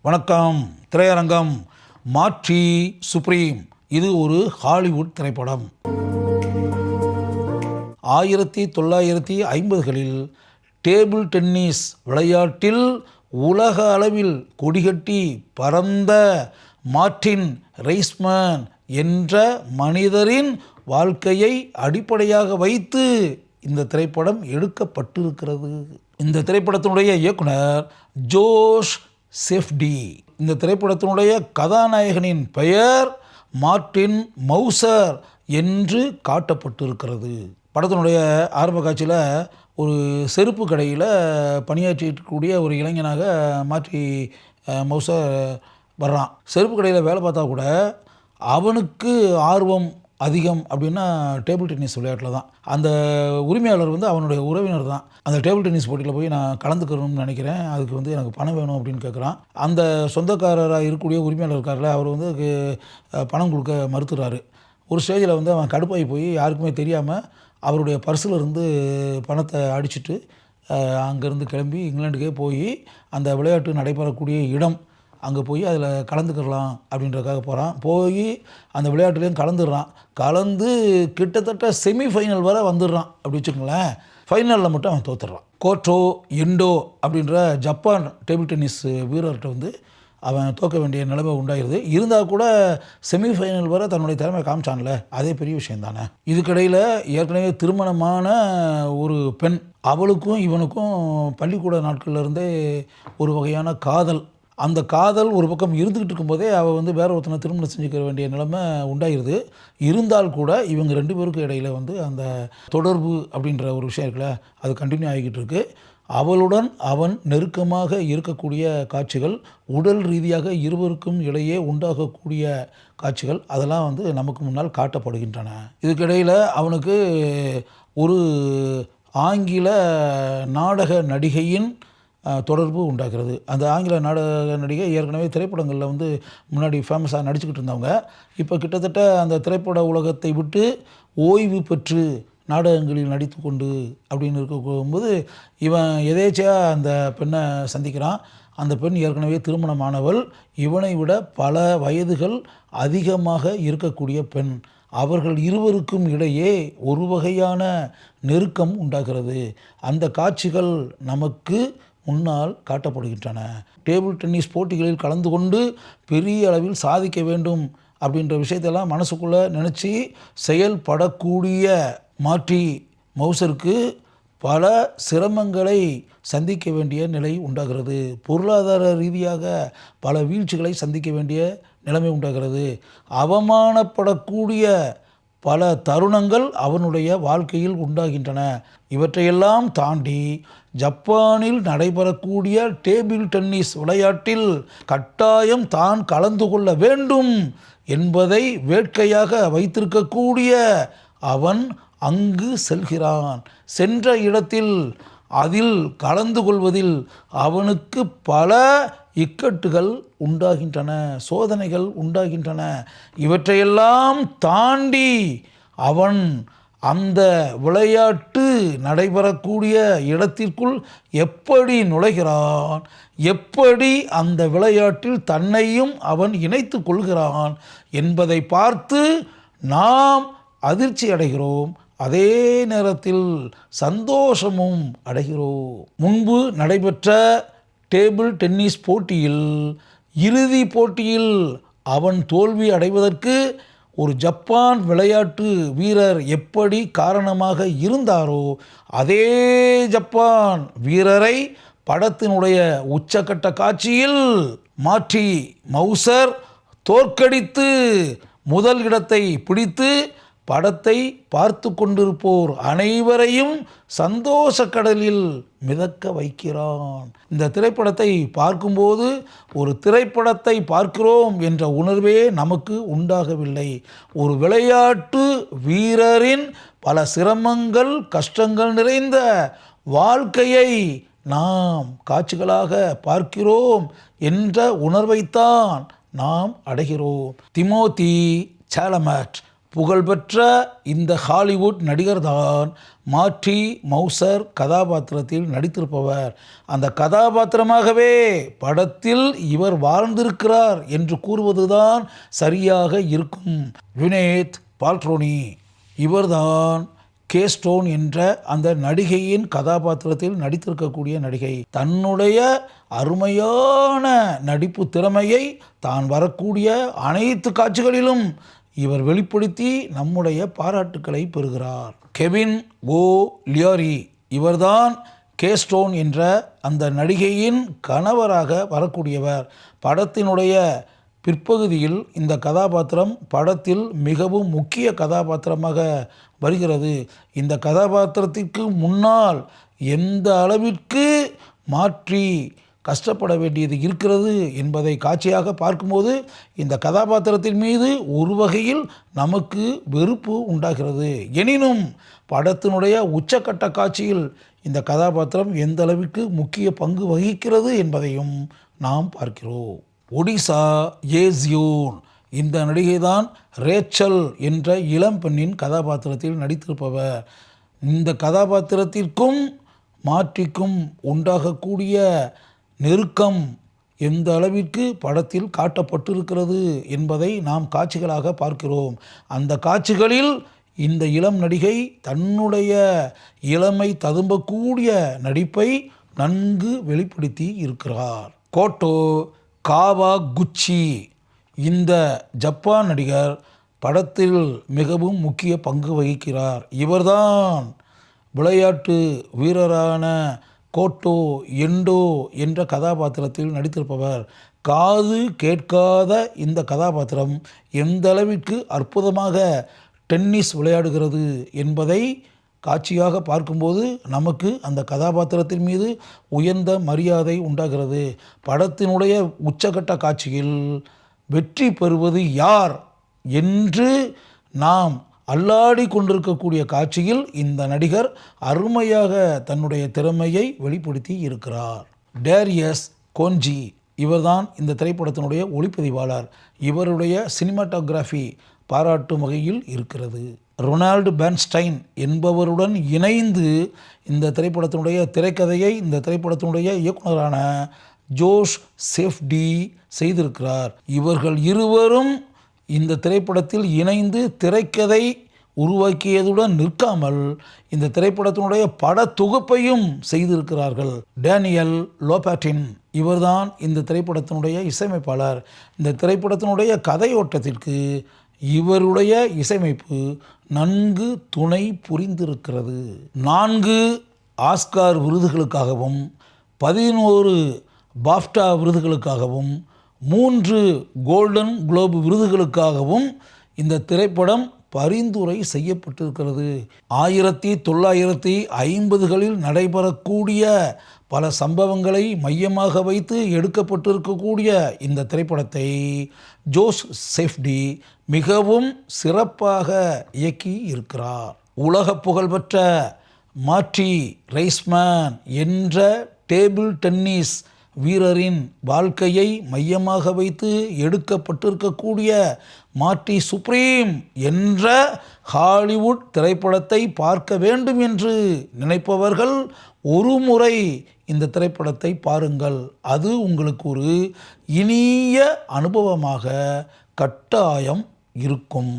வணக்கம். திரையரங்கம் மாற்றி சுப்ரீம். இது ஒரு ஹாலிவுட் திரைப்படம். 1950களில் டேபிள் டென்னிஸ் விளையாட்டில் உலக அளவில் கொடிகட்டி பறந்த மார்ட்டின் ரெய்ஸ்மேன் என்ற மனிதரின் வாழ்க்கையை அடிப்படையாக வைத்து இந்த திரைப்படம் எடுக்கப்பட்டிருக்கிறது. இந்த திரைப்படத்தினுடைய இயக்குனர் ஜோஷ் செஃப்டி. இந்த திரைப்படத்தினுடைய கதாநாயகனின் பெயர் மார்ட்டின் மவுசர் என்று காட்டப்பட்டிருக்கிறது. படத்தினுடைய ஆரம்ப காட்சியில் ஒரு செருப்பு கடையில் பணியாற்றிக்கூடிய ஒரு இளைஞனாக மார்ட்டி மவுசர் வர்றான். செருப்பு கடையில் வேலை பார்த்தா கூட அவனுக்கு ஆர்வம் அதிகம் அப்படின்னா டேபிள் டென்னிஸ் விளையாட்டில் தான். அந்த உரிமையாளர் அவனுடைய உறவினர் தான். அந்த டேபிள் டென்னிஸ் போட்டியில் போய் நான் கலந்துக்கணும்னு நினைக்கிறேன், அதுக்கு எனக்கு பணம் வேணும் அப்படின்னு கேட்குறான். அந்த சொந்தக்காரராக இருக்கக்கூடிய உரிமையாளர் இருக்கார்ல, அவர் அதுக்கு பணம் கொடுக்க மறுத்துறாரு. ஒரு ஸ்டேஜில் அவன் கடுப்பாகி போய் யாருக்குமே தெரியாமல் அவருடைய பர்ஸில் இருந்து பணத்தை அடிச்சுட்டு அங்கேருந்து கிளம்பி இங்கிலாண்டுக்கே போய் அந்த விளையாட்டு நடைபெறக்கூடிய இடம் அங்கே போய் அதில் கலந்துக்கலாம் அப்படின்றதுக்காக போகிறான். போய் அந்த விளையாட்டுலேயும் கலந்து கிட்டத்தட்ட செமிஃபைனல் வரை வந்துடுறான். அப்படி வச்சுக்கோங்களேன். ஃபைனலில் மட்டும் அவன் தோத்துடுறான். கோட்டோ எண்டோ அப்படின்ற ஜப்பான் டேபிள் டென்னிஸ் வீரர்கிட்ட அவன் தோக்க வேண்டிய நிலைமை உண்டாயிருது. இருந்தால் கூட செமிஃபைனல் வரை தன்னுடைய திறமை காமிச்சான்ல, அதே பெரிய விஷயம் தானே. இதுக்கிடையில் ஏற்கனவே திருமணமான ஒரு பெண், அவளுக்கும் இவனுக்கும் பள்ளிக்கூட நாட்கள்லேருந்தே ஒரு வகையான காதல். அந்த காதல் ஒரு பக்கம் இருந்துக்கிட்டு இருக்கும்போதே அவள் வேற ஒருத்தனை திருமணம் செஞ்சுக்க வேண்டிய நிலைமை உண்டாயிருது. இருந்தால் கூட இவங்க ரெண்டு பேருக்கும் இடையில் அந்த தொடர்பு அப்படின்ற ஒரு விஷயம் இருக்குல்ல, அது கண்டினியூ ஆகிக்கிட்டு இருக்கு. அவளுடன் அவன் நெருக்கமாக இருக்கக்கூடிய காட்சிகள், உடல் ரீதியாக இருவருக்கும் இடையே உண்டாகக்கூடிய காட்சிகள், அதெல்லாம் நமக்கு முன்னால் காட்டப்படுகின்றன. இதுக்கிடையில் அவனுக்கு ஒரு ஆங்கில நாடக நடிகையின் தொடர்பு உண்டாகிறது. அந்த ஆங்கில நாடக நடிகை ஏற்கனவே திரைப்படங்களில் முன்னாடி ஃபேமஸாக நடிச்சுக்கிட்டு இருந்தவங்க. இப்போ கிட்டத்தட்ட அந்த திரைப்பட உலகத்தை விட்டு ஓய்வு பெற்று நாடகங்களில் நடித்து கொண்டு அப்படின்னு இருக்கும்போது இவன் எதேச்சையாக அந்த பெண்ணை சந்திக்கிறான். அந்த பெண் ஏற்கனவே திருமணமானவள். இவனை விட பல வயதுகள் அதிகமாக இருக்கக்கூடிய பெண். அவர்கள் இருவருக்கும் இடையே ஒரு வகையான நெருக்கம் உண்டாகிறது. அந்த காட்சிகள் நமக்கு முன்னால் காட்டப்படுகின்றன. டேபிள் டென்னிஸ் போட்டிகளில் கலந்து கொண்டு பெரிய அளவில் சாதிக்க வேண்டும் அப்படின்ற விஷயத்தெல்லாம் மனசுக்குள்ளே நினச்சி செயல்படக்கூடிய மார்ட்டி மவுசருக்கு பல சிரமங்களை சந்திக்க வேண்டிய நிலை உண்டாகிறது. பொருளாதார ரீதியாக பல வீழ்ச்சிகளை சந்திக்க வேண்டிய நிலைமை உண்டாகிறது. அவமானப்படக்கூடிய பல தருணங்கள் அவனுடைய வாழ்க்கையில் உண்டாகின்றன. இவற்றையெல்லாம் தாண்டி ஜப்பானில் நடைபெறக்கூடிய டேபிள் டென்னிஸ் விளையாட்டில் கட்டாயம் தான் கலந்து கொள்ள வேண்டும் என்பதை வேட்கையாக வைத்திருக்கக்கூடிய அவன் அங்கு செல்கிறான். சென்ற இடத்தில் அதில் கலந்து கொள்வதில் அவனுக்கு பல இக்கட்டுகள் உண்டாகின்றன, சோதனைகள் உண்டாகின்றன. இவற்றையெல்லாம் தாண்டி அவன் அந்த விளையாட்டு நடைபெறக்கூடிய இடத்திற்குள் எப்படி நுழைகிறான், எப்படி அந்த விளையாட்டில் தன்னையும் அவன் இணைத்து கொள்கிறான் என்பதை பார்த்து நாம் அதிர்ச்சி அடைகிறோம். அதே நேரத்தில் சந்தோஷமும் அடைகிறோம். முன்பு நடைபெற்ற டேபிள் டென்னிஸ் போட்டியில் இறுதி போட்டியில் அவன் தோல்வி அடைவதற்கு ஒரு ஜப்பான் விளையாட்டு வீரர் எப்படி காரணமாக இருந்தாரோ, அதே ஜப்பான் வீரரை படத்தினுடைய உச்சக்கட்ட காட்சியில் மார்ட்டி மவுசர் தோற்கடித்து முதல் இடத்தை பிடித்து படத்தை பார்த்து கொண்டிருப்போர் அனைவரையும் சந்தோஷ கடலில் மிதக்க வைக்கிறான். இந்த திரைப்படத்தை பார்க்கும்போது ஒரு திரைப்படத்தை பார்க்கிறோம் என்ற உணர்வே நமக்கு உண்டாகவில்லை. ஒரு விளையாட்டு வீரரின் பல சிரமங்கள், கஷ்டங்கள் நிறைந்த வாழ்க்கையை நாம் காட்சிகளாக பார்க்கிறோம் என்ற உணர்வைத்தான் நாம் அடைகிறோம். திமோத்தி சாலமட் புகழ்பெற்ற இந்த ஹாலிவுட் நடிகர்தான் மார்ட்டி மௌசர் கதாபாத்திரத்தில் நடித்திருப்பவர். அந்த கதாபாத்திரமாகவே படத்தில் இவர் வாழ்ந்திருக்கிறார் என்று கூறுவதுதான் சரியாக இருக்கும். குவினேத் பால்ட்ரோனி இவர்தான் கேஸ்டோன் என்ற அந்த நடிகையின் கதாபாத்திரத்தில் நடித்திருக்கக்கூடிய நடிகை. தன்னுடைய அருமையான நடிப்பு திறமையை தான் வரக்கூடிய அனைத்து காட்சிகளிலும் இவர் வெளிப்படுத்தி நம்முடைய பாராட்டுக்களை பெறுகிறார். கெவின் ஓ லியாரி இவர்தான் கேஸ்டோன் என்ற அந்த நடிகையின் கணவராக வரக்கூடியவர். படத்தினுடைய பிற்பகுதியில் இந்த கதாபாத்திரம் படத்தில் மிகவும் முக்கிய கதாபாத்திரமாக வருகிறது. இந்த கதாபாத்திரத்திற்கு முன்னால் எந்த அளவிற்கு மாற்றி கஷ்டப்பட வேண்டியது இருக்கிறது என்பதை காட்சியாக பார்க்கும்போது இந்த கதாபாத்திரத்தின் மீது ஒரு வகையில் நமக்கு வெறுப்பு உண்டாகிறது. எனினும் படத்தினுடைய உச்சக்கட்ட காட்சியில் இந்த கதாபாத்திரம் எந்த அளவிற்கு முக்கிய பங்கு வகிக்கிறது என்பதையும் நாம் பார்க்கிறோம். ஒடிசா ஏசியோன் இந்த நடிகைதான் ரேச்சல் என்ற இளம் பெண்ணின் கதாபாத்திரத்தில் நடித்திருப்பவர். இந்த கதாபாத்திரத்திற்கும் மாற்றிக்கும் உண்டாகக்கூடிய நெருக்கம் எந்த அளவிற்கு படத்தில் காட்டப்பட்டிருக்கிறது என்பதை நாம் காட்சிகளாக பார்க்கிறோம். அந்த காட்சிகளில் இந்த இளம் நடிகை தன்னுடைய இளமை ததும்பக்கூடிய நடிப்பை நன்கு வெளிப்படுத்தி இருக்கிறார். கோட்டோ காவாகுச்சி இந்த ஜப்பான் நடிகர் படத்தில் மிகவும் முக்கிய பங்கு வகிக்கிறார். இவர்தான் விளையாட்டு வீரரான கோட்டோ எண்டோ என்ற கதாபாத்திரத்தில் நடித்திருப்பவர். காது கேட்காத இந்த கதாபாத்திரம் எந்த அளவிற்கு அற்புதமாக டென்னிஸ் விளையாடுகிறது என்பதை காட்சியாக பார்க்கும்போது நமக்கு அந்த கதாபாத்திரத்தின் மீது உயர்ந்த மரியாதை உண்டாகிறது. படத்தினுடைய உச்சகட்ட காட்சியில் வெற்றி பெறுவது யார் என்று நாம் அல்லாடி கொண்டிருக்கக்கூடிய காட்சியில் இந்த நடிகர் அருமையாக தன்னுடைய திறமையை வெளிப்படுத்தி இருக்கிறார். டேரியஸ் கோன்ஜி இவர்தான் இந்த திரைப்படத்தினுடைய ஒளிப்பதிவாளர். இவருடைய சினிமாட்டோகிராஃபி பாராட்டும் வகையில் இருக்கிறது. ரொனால்டு பெர்ன்ஸ்டைன் என்பவருடன் இணைந்து இந்த திரைப்படத்தினுடைய திரைக்கதையை இந்த திரைப்படத்தினுடைய இயக்குனரான ஜோஷ் சேஃப்டி செய்திருக்கிறார். இவர்கள் இருவரும் இந்த திரைப்படத்தில் இணைந்து திரைக்கதை உருவாக்கியதுடன் நிற்காமல் இந்த திரைப்படத்தினுடைய பட தொகுப்பையும் செய்திருக்கிறார்கள். டேனியல் லோபாட்டின் இவர்தான் இந்த திரைப்படத்தினுடைய இசையமைப்பாளர். இந்த திரைப்படத்தினுடைய கதையோட்டத்திற்கு இவருடைய இசையமைப்பு நன்கு துணை புரிந்திருக்கிறது. 4 ஆஸ்கார் விருதுகளுக்காகவும் 11 பாஃப்டா விருதுகளுக்காகவும் 3 கோல்டன் குளோப் விருதுகளுக்காகவும் இந்த திரைப்படம் பரிந்துரை செய்யப்பட்டிருக்கிறது. 1950களில் நடைபெறக்கூடிய பல சம்பவங்களை மையமாக வைத்து எடுக்கப்பட்டிருக்கக்கூடிய இந்த திரைப்படத்தை ஜோஷ் சேஃப்டி மிகவும் சிறப்பாக இயக்கி இருக்கிறார். உலக புகழ்பெற்ற மார்ட்டி ரைஸ்மேன் என்ற டேபிள் டென்னிஸ் வீரரின் வாழ்க்கையை மையமாக வைத்து எடுக்கப்பட்டிருக்கக்கூடிய மார்ட்டி சுப்ரீம் என்ற ஹாலிவுட் திரைப்படத்தை பார்க்க வேண்டும் என்று நினைப்பவர்கள் ஒரு முறை இந்த திரைப்படத்தை பாருங்கள். அது உங்களுக்கு ஒரு இனிய அனுபவமாக கட்டாயம் இருக்கும்.